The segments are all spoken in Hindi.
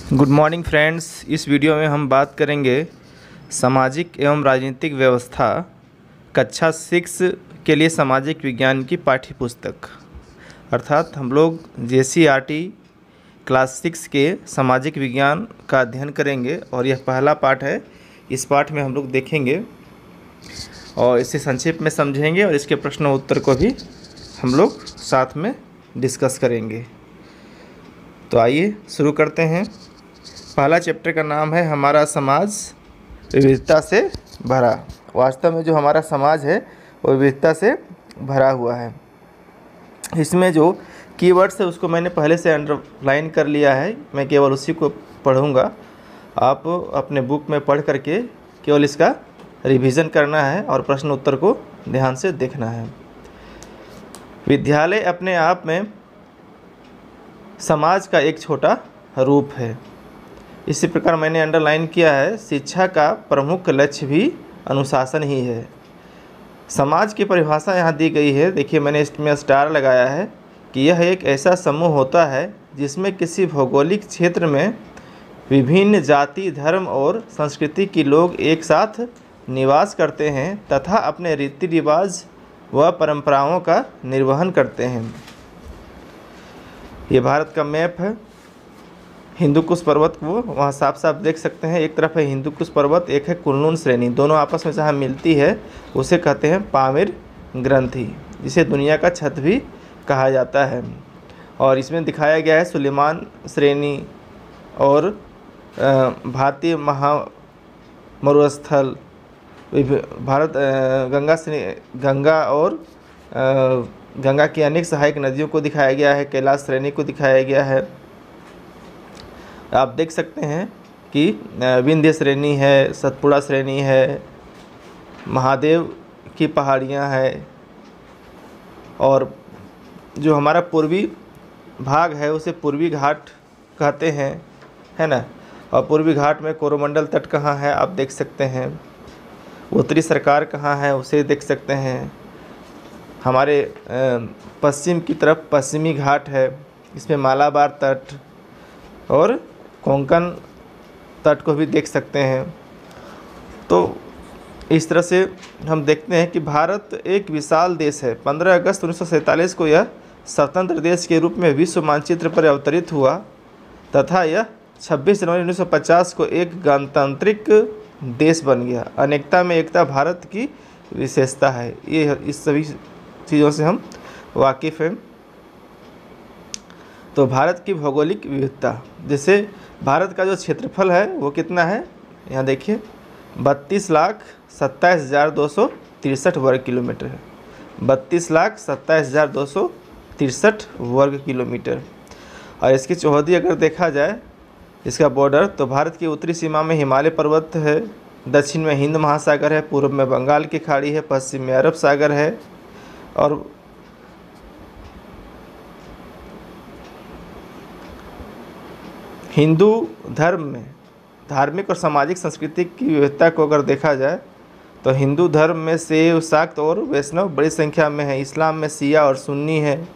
Good morning friends. इस वीडियो में हम बात करेंगे सामाजिक एवं राजनीतिक व्यवस्था कक्षा 6 के लिए सामाजिक विज्ञान की पाठ्य पुस्तक अर्थात हम लोग JCERT क्लास 6 के सामाजिक विज्ञान का अध्ययन करेंगे और यह पहला पाठ है। इस पाठ में हम लोग देखेंगे और इसे संक्षेप में समझेंगे और इसके प्रश्न उत्तर को भी हम लोग साथ में डिस्कस करेंगे। तो आइए शुरू करते हैं। पहला चैप्टर का नाम है हमारा समाज विविधता से भरा। वास्तव में जो हमारा समाज है वो विविधता से भरा हुआ है। इसमें जो कीवर्ड्स है उसको मैंने पहले से अंडरलाइन कर लिया है, मैं केवल उसी को पढ़ूंगा। आप अपने बुक में पढ़ करके केवल इसका रिवीजन करना है और प्रश्न उत्तर को ध्यान से देखना है। विद्यालय अपने आप में समाज का एक छोटा रूप है। इसी प्रकार मैंने अंडरलाइन किया है, शिक्षा का प्रमुख लक्ष्य भी अनुशासन ही है। समाज की परिभाषा यहाँ दी गई है, देखिए मैंने इसमें स्टार लगाया है कि यह एक ऐसा समूह होता है जिसमें किसी भौगोलिक क्षेत्र में विभिन्न जाति, धर्म और संस्कृति के लोग एक साथ निवास करते हैं तथा अपने रीति रिवाज व परंपराओं का निर्वहन करते हैं। ये भारत का मैप है। हिंदू कुश पर्वत को वहाँ साफ साफ देख सकते हैं। एक तरफ है हिंदू कुश पर्वत, एक है कुनलुन श्रेणी। दोनों आपस में जहाँ मिलती है उसे कहते हैं पामीर ग्रंथि, जिसे दुनिया का छत भी कहा जाता है। और इसमें दिखाया गया है सुलेमान श्रेणी और भारतीय मरुस्थल, भारत गंगा और गंगा की अनेक सहायक नदियों को दिखाया गया है। कैलाश श्रेणी को दिखाया गया है। आप देख सकते हैं कि विंध्य श्रेणी है, सतपुड़ा श्रेणी है, महादेव की पहाड़ियाँ है और जो हमारा पूर्वी भाग है उसे पूर्वी घाट कहते हैं, है ना। और पूर्वी घाट में कोरोमंडल तट कहाँ है आप देख सकते हैं। उत्तरी सरकार कहाँ है उसे देख सकते हैं। हमारे पश्चिम की तरफ पश्चिमी घाट है, इसमें मालाबार तट और कोंकण तट को भी देख सकते हैं। तो इस तरह से हम देखते हैं कि भारत एक विशाल देश है। 15 अगस्त 1947 को यह स्वतंत्र देश के रूप में विश्व मानचित्र पर अवतरित हुआ तथा यह 26 जनवरी 1950 को एक गणतांत्रिक देश बन गया। अनेकता में एकता भारत की विशेषता है। ये इस सभी चीज़ों से हम वाकिफ़ हैं। तो भारत की भौगोलिक विविधता, जैसे भारत का जो क्षेत्रफल है वो कितना है, यहाँ देखिए 32,27,263 वर्ग किलोमीटर है। 32,27,263 वर्ग किलोमीटर। और इसकी चौहदी अगर देखा जाए इसका बॉर्डर, तो भारत की उत्तरी सीमा में हिमालय पर्वत है, दक्षिण में हिंद महासागर है, पूर्व में बंगाल की खाड़ी है, पश्चिम में अरब सागर है। और हिंदू धर्म में धार्मिक और सामाजिक संस्कृति की विविधता को अगर देखा जाए तो हिंदू धर्म में शैव, शाक्त और वैष्णव बड़ी संख्या में है। इस्लाम में शिया और सुन्नी है।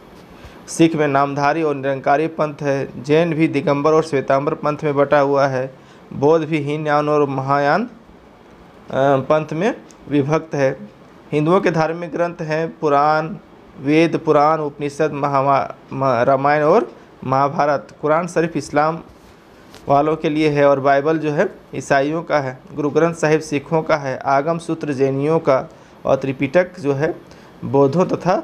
सिख में नामधारी और निरंकारी पंथ है। जैन भी दिगंबर और श्वेतांबर पंथ में बटा हुआ है। बौद्ध भी हीनयान और महायान पंथ में विभक्त है। हिंदुओं के धार्मिक ग्रंथ हैं पुराण, वेद, पुराण, उपनिषद, रामायण और महाभारत। कुरान शरीफ इस्लाम वालों के लिए है और बाइबल जो है ईसाइयों का है। गुरु ग्रंथ साहिब सिखों का है। आगम सूत्र जैनियों का और त्रिपिटक जो है बौद्धों तथा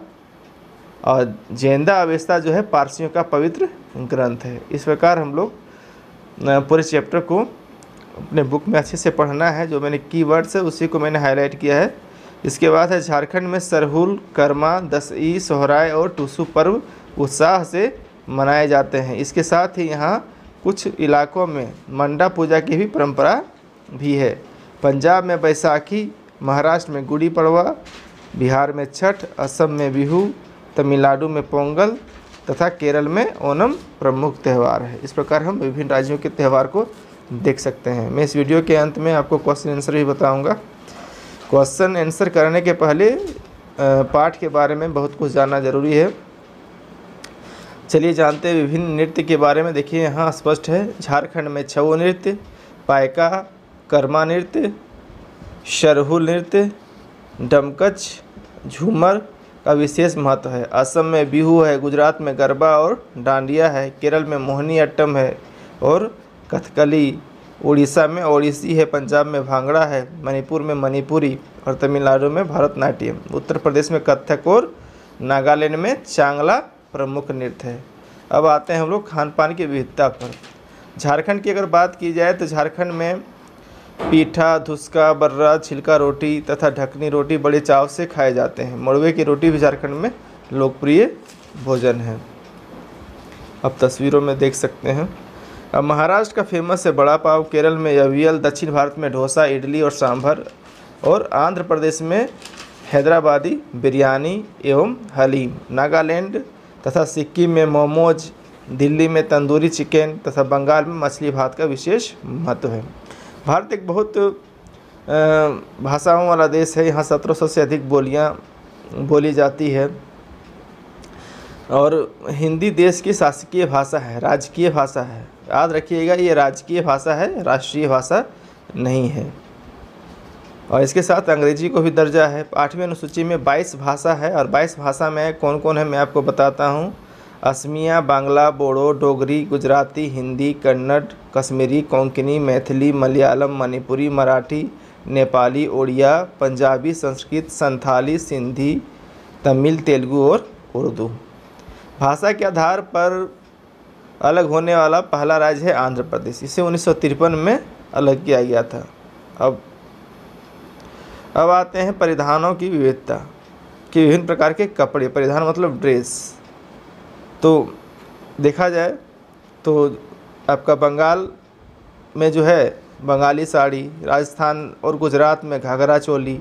और जैनदा अवेस्ता जो है पारसियों का पवित्र ग्रंथ है। इस प्रकार हम लोग पूरे चैप्टर को अपने बुक में अच्छे से पढ़ना है। जो मैंने कीवर्ड्स है उसी को मैंने हाईलाइट किया है। इसके बाद है झारखंड में सरहुल, कर्मा, दशई, सोहराय और टूसू पर्व उत्साह से मनाए जाते हैं। इसके साथ ही यहाँ कुछ इलाकों में मंडा पूजा की भी परंपरा भी है। पंजाब में बैसाखी, महाराष्ट्र में गुड़ी पड़वा, बिहार में छठ, असम में बिहू, तमिलनाडु में पोंगल तथा केरल में ओणम प्रमुख त्यौहार है। इस प्रकार हम विभिन्न राज्यों के त्यौहार को देख सकते हैं। मैं इस वीडियो के अंत में आपको क्वेश्चन आंसर भी बताऊंगा। क्वेश्चन आंसर करने के पहले पाठ के बारे में बहुत कुछ जानना जरूरी है। चलिए जानते हैं विभिन्न नृत्य के बारे में। देखिए यहाँ स्पष्ट है, झारखंड में छऊ नृत्य, पायका, कर्मा नृत्य, सरहुल नृत्य, डमकच, झूमर का विशेष महत्व है। असम में बिहू है, गुजरात में गरबा और डांडिया है, केरल में मोहिनी अट्टम है और कथकली, उड़ीसा में ओडिसी है, पंजाब में भांगड़ा है, मणिपुर में मणिपुरी और तमिलनाडु में भरतनाट्यम। उत्तर प्रदेश में कथक और नागालैंड में चांगला प्रमुख नृत्य है। अब आते हैं हम लोग खान पान की विविधता पर। झारखंड की अगर बात की जाए तो झारखंड में पीठा, धुसका, बर्रा, छिलका रोटी तथा ढकनी रोटी बड़े चाव से खाए जाते हैं। मड़वे की रोटी भी झारखंड में लोकप्रिय भोजन है। अब तस्वीरों में देख सकते हैं। अब महाराष्ट्र का फेमस है बड़ा पाव, केरल में अवियल, दक्षिण भारत में डोसा, इडली और सांभर और आंध्र प्रदेश में हैदराबादी बिरयानी एवं हलीम। नागालैंड तथा सिक्किम में मोमोज, दिल्ली में तंदूरी चिकन तथा बंगाल में मछली भात का विशेष महत्व है। भारत एक बहुत भाषाओं वाला देश है। यहाँ 1700 से अधिक बोलियाँ बोली जाती है और हिंदी देश की शासकीय भाषा है, राजकीय भाषा है। याद रखिएगा, ये राजकीय भाषा है, राष्ट्रीय भाषा नहीं है। और इसके साथ अंग्रेजी को भी दर्जा है। 8वीं अनुसूची में 22 भाषा है और 22 भाषा में कौन कौन है मैं आपको बताता हूँ। असमिया, बांग्ला, बोडो, डोगरी, गुजराती, हिंदी, कन्नड़, कश्मीरी, कोंकणी, मैथिली, मलयालम, मणिपुरी, मराठी, नेपाली, ओडिया, पंजाबी, संस्कृत, संथाली, सिंधी, तमिल, तेलुगु और उर्दू। भाषा के आधार पर अलग होने वाला पहला राज्य है आंध्र प्रदेश। इसे 1953 में अलग किया गया था। अब आते हैं परिधानों की विविधता कि विभिन्न प्रकार के कपड़े, परिधान मतलब ड्रेस। तो देखा जाए तो आपका बंगाल में जो है बंगाली साड़ी, राजस्थान और गुजरात में घाघरा चोली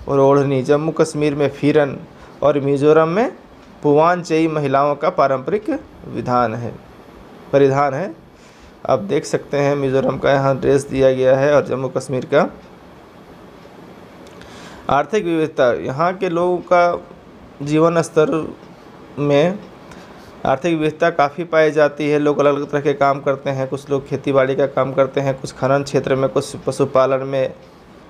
और ओढ़नी, जम्मू कश्मीर में फिरन और मिज़ोरम में पुवानचई महिलाओं का पारंपरिक परिधान है। आप देख सकते हैं मिज़ोरम का यहाँ ड्रेस दिया गया है और जम्मू कश्मीर का। आर्थिक विविधता, यहाँ के लोगों का जीवन स्तर में आर्थिक विविधता काफ़ी पाई जाती है। लोग अलग अलग तरह के काम करते हैं। कुछ लोग खेतीबाड़ी का काम करते हैं, कुछ खनन क्षेत्र में, कुछ पशुपालन में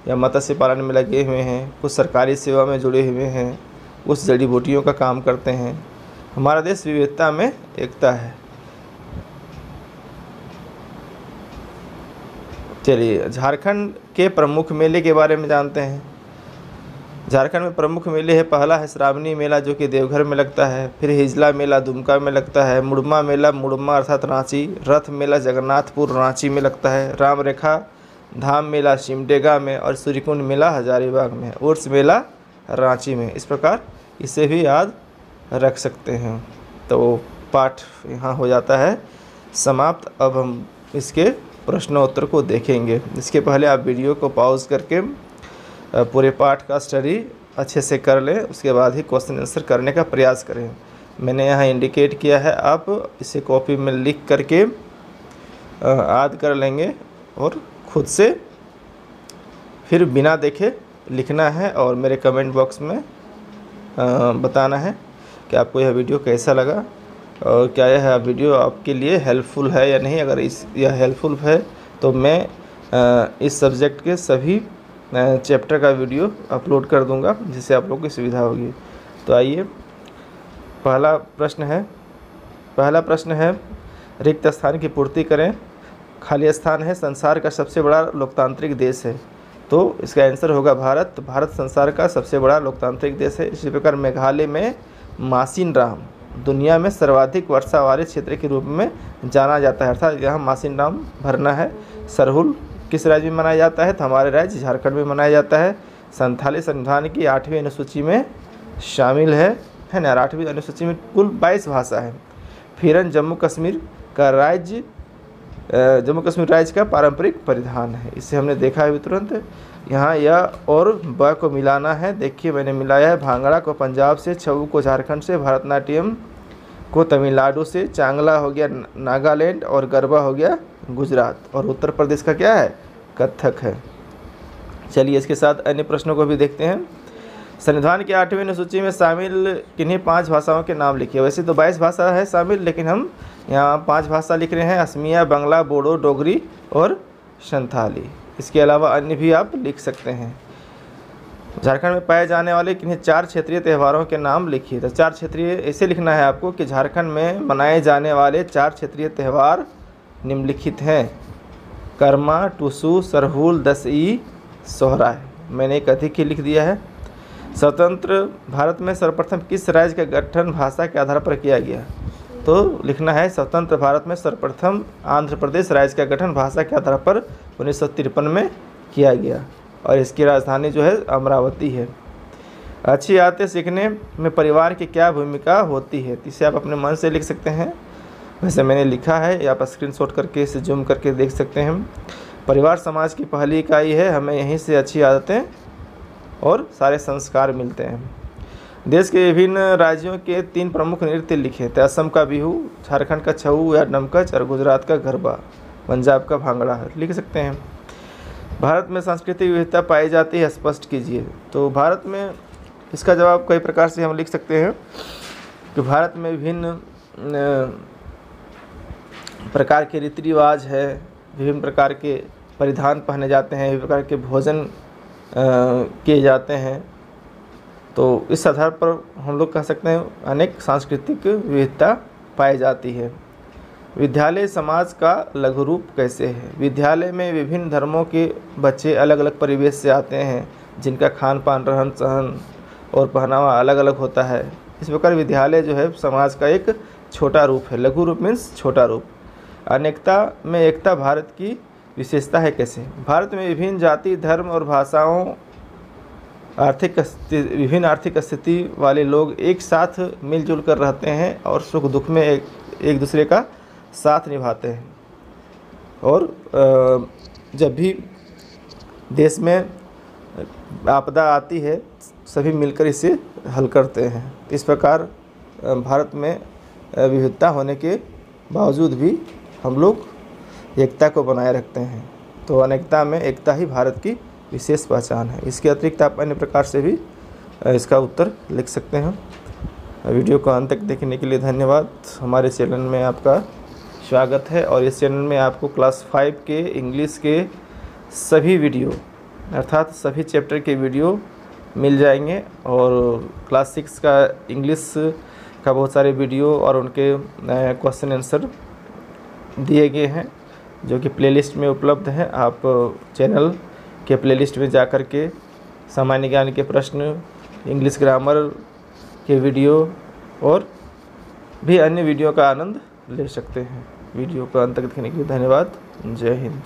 या मत्स्य पालन में लगे हुए हैं, कुछ सरकारी सेवा में जुड़े हुए हैं, कुछ जड़ी बूटियों का काम करते हैं। हमारा देश विविधता में एकता है। चलिए झारखंड के प्रमुख मेले के बारे में जानते हैं। झारखंड में प्रमुख मेले है, पहला है श्रावणी मेला जो कि देवघर में लगता है, फिर हिजला मेला दुमका में लगता है, मुड़मा मेला मुड़मा अर्थात रांची, रथ मेला जगन्नाथपुर रांची में लगता है, राम रेखा धाम मेला सिमडेगा में और सूर्यकुंड मेला हजारीबाग में, उर्स मेला रांची में। इस प्रकार इसे भी याद रख सकते हैं। तो पाठ यहाँ हो जाता है समाप्त। अब हम इसके प्रश्नोत्तर को देखेंगे। इसके पहले आप वीडियो को पॉज करके पूरे पाठ का स्टडी अच्छे से कर लें, उसके बाद ही क्वेश्चन आंसर करने का प्रयास करें। मैंने यहाँ इंडिकेट किया है, आप इसे कॉपी में लिख करके याद कर लेंगे और खुद से फिर बिना देखे लिखना है और मेरे कमेंट बॉक्स में बताना है कि आपको यह वीडियो कैसा लगा और क्या यह वीडियो आपके लिए हेल्पफुल है या नहीं। अगर यह हेल्पफुल है तो मैं इस सब्जेक्ट के सभी चैप्टर का वीडियो अपलोड कर दूंगा, जिससे आप लोगों की सुविधा होगी। तो आइए, पहला प्रश्न है रिक्त स्थान की पूर्ति करें। खाली स्थान है, संसार का सबसे बड़ा लोकतांत्रिक देश है, तो इसका आंसर होगा भारत। भारत संसार का सबसे बड़ा लोकतांत्रिक देश है। इसी प्रकार मेघालय में मासिनराम दुनिया में सर्वाधिक वर्षा वाले क्षेत्र के रूप में जाना जाता है, अर्थात यहाँ मासिनराम भरना है। सरहुल किस राज्य में मनाया जाता है? तो हमारे राज्य झारखंड में मनाया जाता है। संथाली संविधान की 8वीं अनुसूची में शामिल है ना। 8वीं अनुसूची में कुल 22 भाषा है। फिरन जम्मू कश्मीर राज्य का पारंपरिक परिधान है। इसे हमने देखा है तुरंत। यहाँ य और ब को मिलाना है। देखिए मैंने मिलाया है। भांगड़ा को पंजाब से, छऊ को झारखंड से, भरतनाट्यम को तमिलनाडु से, चांगला हो गया नागालैंड और गरबा हो गया गुजरात, और उत्तर प्रदेश का क्या है? कथक है। चलिए इसके साथ अन्य प्रश्नों को भी देखते हैं। संविधान की 8वीं अनुसूची में शामिल किन्हीं 5 भाषाओं के नाम लिखिए। वैसे तो 22 भाषा है शामिल, लेकिन हम यहाँ 5 भाषा लिख रहे हैं, असमिया, बंगला, बोडो, डोगरी और संथाली। इसके अलावा अन्य भी आप लिख सकते हैं। झारखंड में पाए जाने वाले किन्हीं 4 क्षेत्रीय त्योहारों के नाम लिखिए। तो 4 क्षेत्रीय ऐसे लिखना है आपको कि झारखंड में मनाए जाने वाले 4 क्षेत्रीय त्यौहार निम्नलिखित हैं: कर्मा, टुसु, सरहुल, दशई, सोहराय। मैंने एक अधिक ही लिख दिया है। स्वतंत्र भारत में सर्वप्रथम किस राज्य का गठन भाषा के आधार पर किया गया? तो लिखना है स्वतंत्र भारत में सर्वप्रथम आंध्र प्रदेश राज्य का गठन भाषा के आधार पर 1953 में किया गया और इसकी राजधानी जो है अमरावती है। अच्छी आदतें सीखने में परिवार की क्या भूमिका होती है? इसे आप अपने मन से लिख सकते हैं। वैसे मैंने लिखा है, आप स्क्रीनशॉट करके इसे जूम करके देख सकते हैं। परिवार समाज की पहली इकाई है, हमें यहीं से अच्छी आदतें और सारे संस्कार मिलते हैं। देश के विभिन्न राज्यों के 3 प्रमुख नृत्य लिखे थे। असम का बिहू, झारखंड का छऊ या डमकच और गुजरात का गरबा, पंजाब का भांगड़ा लिख सकते हैं। भारत में सांस्कृतिक विविधता पाई जाती है, स्पष्ट कीजिए। तो भारत में इसका जवाब कई प्रकार से हम लिख सकते हैं कि भारत में विभिन्न प्रकार के रीति रिवाज है, विभिन्न प्रकार के परिधान पहने जाते हैं, विभिन्न प्रकार के भोजन किए जाते हैं। तो इस आधार पर हम लोग कह सकते हैं अनेक सांस्कृतिक विविधता पाई जाती है। विद्यालय समाज का लघु रूप कैसे है? विद्यालय में विभिन्न धर्मों के बच्चे अलग अलग परिवेश से आते हैं, जिनका खान पान, रहन सहन और पहनावा अलग अलग होता है। इस प्रकार विद्यालय जो है समाज का एक छोटा रूप है। लघु रूप मीन्स छोटा रूप। अनेकता में एकता भारत की विशेषता है कैसे? भारत में विभिन्न जाति, धर्म और भाषाओं, विभिन्न आर्थिक स्थिति वाले लोग एक साथ मिलजुल कर रहते हैं और सुख दुख में एक दूसरे का साथ निभाते हैं। और जब भी देश में आपदा आती है, सभी मिलकर इसे हल करते हैं। इस प्रकार भारत में विविधता होने के बावजूद भी हम लोग एकता को बनाए रखते हैं। तो अनेकता में एकता ही भारत की विशेष पहचान है। इसके अतिरिक्त आप अन्य प्रकार से भी इसका उत्तर लिख सकते हैं। वीडियो को अंत तक देखने के लिए धन्यवाद। हमारे चैनल में आपका स्वागत है और इस चैनल में आपको क्लास 5 के इंग्लिश के सभी वीडियो अर्थात सभी चैप्टर के वीडियो मिल जाएंगे और क्लास 6 का इंग्लिश का बहुत सारे वीडियो और उनके क्वेश्चन आंसर दिए गए हैं, जो कि प्लेलिस्ट में उपलब्ध हैं। आप चैनल के प्लेलिस्ट में जा कर के सामान्य ज्ञान के प्रश्न, इंग्लिश ग्रामर के वीडियो और भी अन्य वीडियो का आनंद ले सकते हैं। वीडियो को अंत तक देखने के लिए धन्यवाद। जय हिंद।